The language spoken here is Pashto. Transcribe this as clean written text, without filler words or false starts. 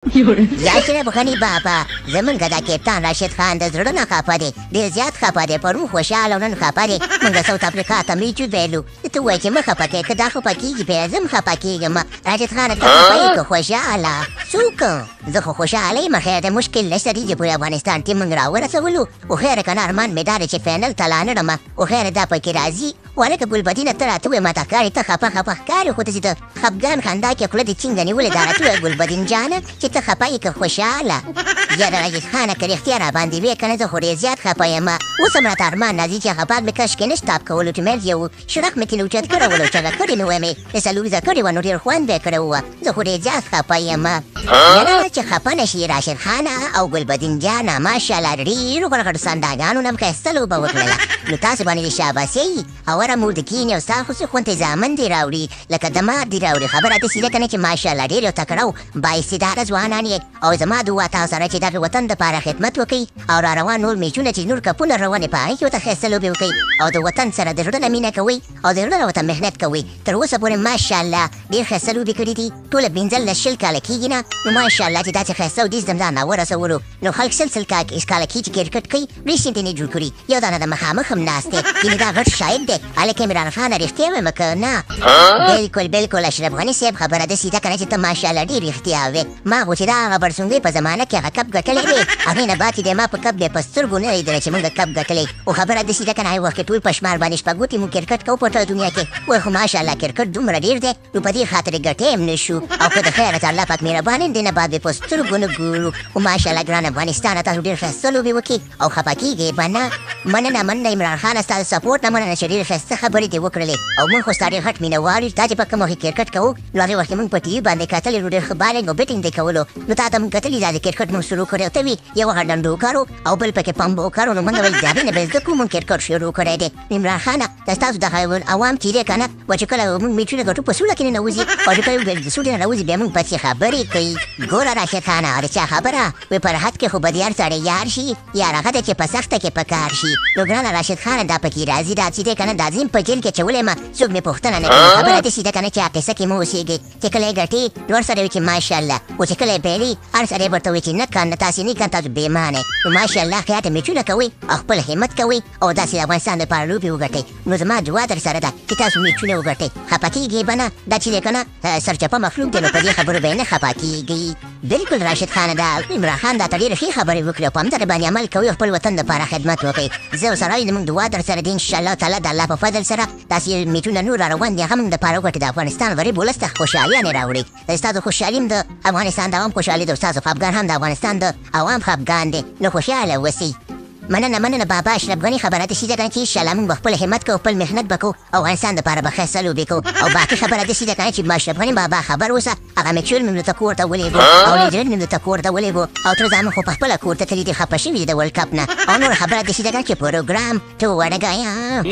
یا شرف غني بابا زمونږ د کپتان راشد خان د زړه نه خفه دی، ډېر زیات خفه دی، پرون خوشحاله او نن خفه دی. موږ ساوت افریقا ته میچو بیلو، ته وایې چې مه خفه کړې، که دا خفه کېږي بیا زه هم خفه کېږم. راشد خانه ته خفه یې که خوشحاله؟ څوک؟ زه خو خوشحاله یم، خیر دی، مشکل نشته دی چې پورې افغانستان ټیم موږ راورسولو. خو خیر که نه ارمان مې دا دی چې فینل ته لا نه ړمه، خو خیر دا پکې راځي. ولکه ګلبدینه ته راته وایې ماته ښکاري ته خفه خفه ښکاري، خو ته چې د خفګان خندا کې خوله دې ټینګه نیولې ده راته وایې ګلبدین جانه چې ته خفه یې که خوشحاله؟ یاره راشد خانه که رښتیا راباندې وې که نه زه خو ډېر زیات خفه یم. اوس هم راته ارمان راځي چې خفات مې کش کې نه سټاپ کولو چې مېز یو شړق مې ترې اوچت کړی ول او چغه کړې مې وه مې د سلوریزه کړې وه نو ډېر خوند به یې کړی وه. زه خو ډېر زیات خفه یم. یاره چې خفه نه شي راشد خانه او ګلبدین جانه ماشاءالله ډېرو غټ سنداګانو نه هم ښایسته لوبه وکړله، نو تاسو باندې دې شاباسي هواره مور د کینې او ستا خصوصي خو انتظامن دې راوړي لکه دماغ دې راوړي. خبره داسې ده که نه چې ماشاءالله ډېر یو تکړه او بااستعداده ځوانان یې، او زما دعا تاسو سره چې دغه وطن دپاره خدمت وکړئ او را روان نور میچونه چې نور کپونه روانې په هغې کې ورته ښایسته لوبې وکړئ او د وطن سره د زړه نه مینه کوئ او د زړه نه ورته محنت کوئ. تر اوسه پورې ماشاءالله ډېر ښایسته لوبې کړي دي، ټوله پنځلس شل کاله کېږي نه، نو ماشاءالله چې داسې ښایسته او دېس دمدان راورسولو، نو خلک سل کاله کېږي چې کرکټ کوي ریسنټ یې جوړ کړي، یو دانه د مخامخ هم ناست دی، یعنې دا غټ شاعر دی. هلکه عمران خانه رښتیا وایم که نه؟ بلکل بلکل اشرف غني صاحب خبره داسې ده که نه چې ته ماشاءالله ډېر رښتیا وې. ما خو چې دا هغه برسونګۍ په زمانه کې هغه کپ ګټلی دی، هغې نه بعد چې دی ما په کپ بیا په سترګو نه لیدلی چې موږ کپ ګټلی. خو خبره داسې ده که نه هغې وخت کې ټول په شمار باندې شپږوتې موږ کرکټ کوو په ټوله دنیا کې. وایي خو ماشاءالله کرکټ دومره ډېر دی نو په دې خاطر یې ګټی هم نه شو، او که د خیره ته الله پاک مهربان یم دې نه بعد بیا په سترګو نه ګورو. خو ماشاءالله ګران افغانستانه تاسو ډېر ښایسته لوبې وکړې او خفه کېږئ به نه. مننه عمران خانه ستا د سپورټ نه مننه چې ډېرې ښایسته خبرې دې وکړلې، او موږ خو ستا ډېر غټ مینهوال یو. تا چې په کوم وخت کرکټ کوو نو هغې وخت کې موږ په ټي وي باندې کتلې نو ډېر ښه بالنګ او بیټنګ دې کولو، نو تا ته موږ کتلي دا د کرکټ موږ شروع کړی او ته وي یو هغه ډنډوکر او بل پکې پمبوکر، نو موږ ویل د هغې نه به زده کړو موږ کرکټ شروع کړی دی. عمران خانه دا ستاسو دغه عوام چې دی که نه، و چې کله موږ میچونه ګټو په سوله کې ننوځي او چې کله د سوډ نه راوځي بیا موږ پسې خبرې کوي. ګوره راشد خانه د چا خبره وایي پر حد کې خو به د هر سړی یار شي، یار هغه ده چې په سخته کې په کار شي. نو ګرانه راشد خانه دا پکې راځي دا چې دی که نه دا ځیم په جیل کې اچولی یم، څوک مې پوښتنه نه کوي. خبره داسې ده که نه چې هغه قصه کې مه اوسېږئ چې کله یې ګټې نو هر سړی وایي چې ماشاءالله، خو چې کله یې پیلي هر سړی به ورته وایي چې نه کنه تاسې نه کنه تاسو بېمانه. نو ماشاءالله خیاطه میچونه کوئ او خپل همت کوئ او داسې د افغانستان دپاره لوبې وګټئ. نو زما دعا در سره ده چې تاسو میچونه وګټئ، خفه کېږئ به نه. دا چې دی که نه سرچپه مخلوق دی نو په دې خبرو به یې نه خفه کېږئ. بلکل راشد خانه دا عمران خان دا ته ډېرې ښې خبرې وکړې او په همدغې باندې عمل کوئ او خپل وطن دپاره خدمت وکړئ. زه سره زموږ دعا در سره دی انشاءالله تعالی د الله په فضل سره داسې میچونه نور را روان دي، هغه موږ دپاره وګټي د افغانستان غریب ولس ته خوشحالیانې راوړي. ستاسو خوشحالي هم د افغانستان د عوام خوشحالي ده، ستاسو خفګان هم د افغانستان د عوام خفګان دی، نو خوشحاله اوسئ. مننه بابا اشرف غني خبره داسې ده که نه چې انشاءالله موږ به خپل همت کوو، خپل محنت به کوو او افغانستان دپاره به ښایسته لوبې کوو. او باقي خبره داسې ده که نه چې اشرف غني بابا خبر اوسه هغه میکچور مې درته کور ته ولېږو او لیډرن مې درته کور ته ولېږو او تر زامن خو په خپله کور ته تللي دي، خفه شوي دي د ورلډ کپ نه. او نور خبره داسې ده که نه چې پروګرام تو ورګایم